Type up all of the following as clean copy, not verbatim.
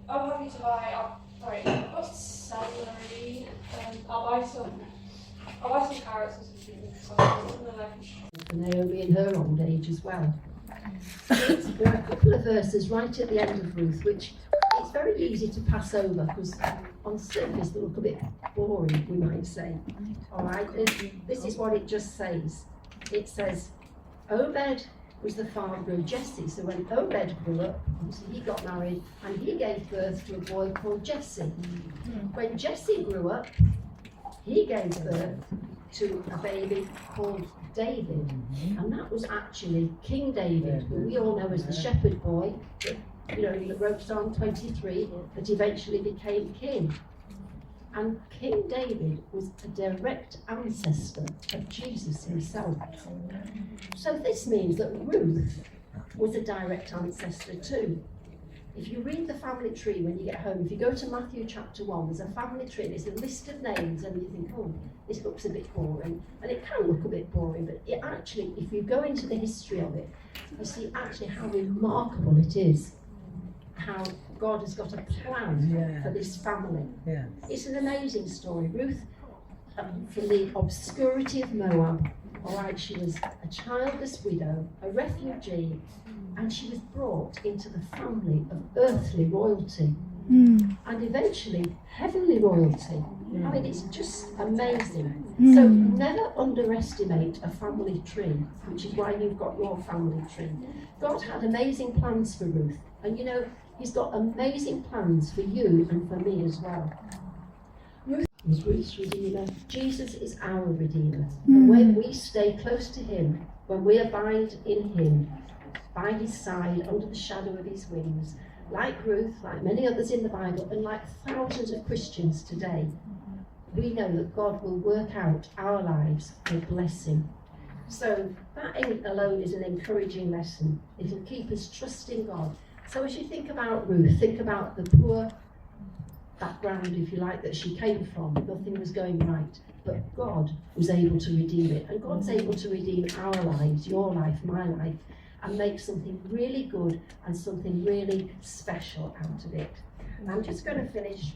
I'm happy to buy. I've got celery. I'll buy some carrots and some beans. For Naomi in her old age as well. There are a couple of verses right at the end of Ruth, which it's very easy to pass over because on surface they look a bit boring, we might say. All right, this is what it just says. It says, Obed was the father of Jesse. So when Obed grew up, obviously he got married and he gave birth to a boy called Jesse. When Jesse grew up, he gave birth to a baby called David, and that was actually King David, who we all know as the shepherd boy, that wrote Psalm 23, that eventually became king. And King David was a direct ancestor of Jesus himself. So this means that Ruth was a direct ancestor too. If you read the family tree when you get home, if you go to Matthew chapter 1, there's a family tree, there's a list of names, and you think, oh, this looks a bit boring. And it can look a bit boring, but it actually, if you go into the history of it, you see actually how remarkable it is, how God has got a plan for this family. Yeah. It's an amazing story. Ruth, from the obscurity of Moab, all right, she was a childless widow, a refugee, and she was brought into the family of earthly royalty and eventually heavenly royalty. I mean, it's just amazing. So never underestimate a family tree, which is why you've got your family tree. God had amazing plans for Ruth, and He's got amazing plans for you and for me as well. Ruth is Ruth's Redeemer. Jesus is our Redeemer. And when we stay close to Him, when we abide in Him, by His side, under the shadow of His wings, like Ruth, like many others in the Bible, and like thousands of Christians today, we know that God will work out our lives for blessing. So that alone is an encouraging lesson. It will keep us trusting God. So as you think about Ruth, think about the poor background, if you like, that she came from. Nothing was going right, but God was able to redeem it. And God's able to redeem our lives, your life, my life, and make something really good and something really special out of it. And I'm just going to finish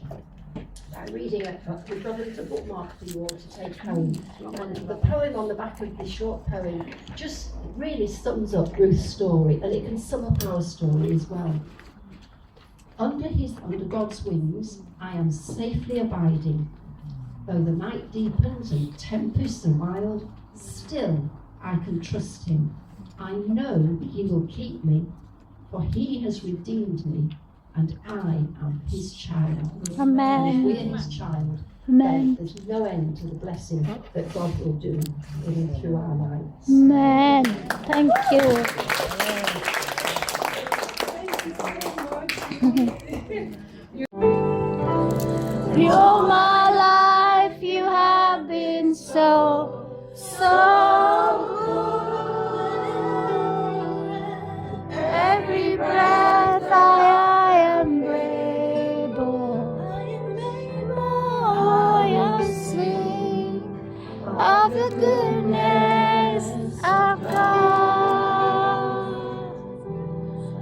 by reading we've got a little bookmark for you all to take home. And the poem on the back of this short poem just really sums up Ruth's story, and it can sum up our story as well. Under God's wings, I am safely abiding. Though the night deepens and tempests are wild, still I can trust Him. I know He will keep me, for He has redeemed me, and I am His child. Amen. And if we are His child, Amen. then there's no end to the blessing that God will do in and through our lives. Amen. Thank you. You're my life, you have been so good. Every breath I am able, I sing of the goodness of God.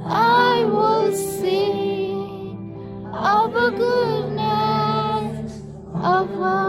I will sing of the goodness of God.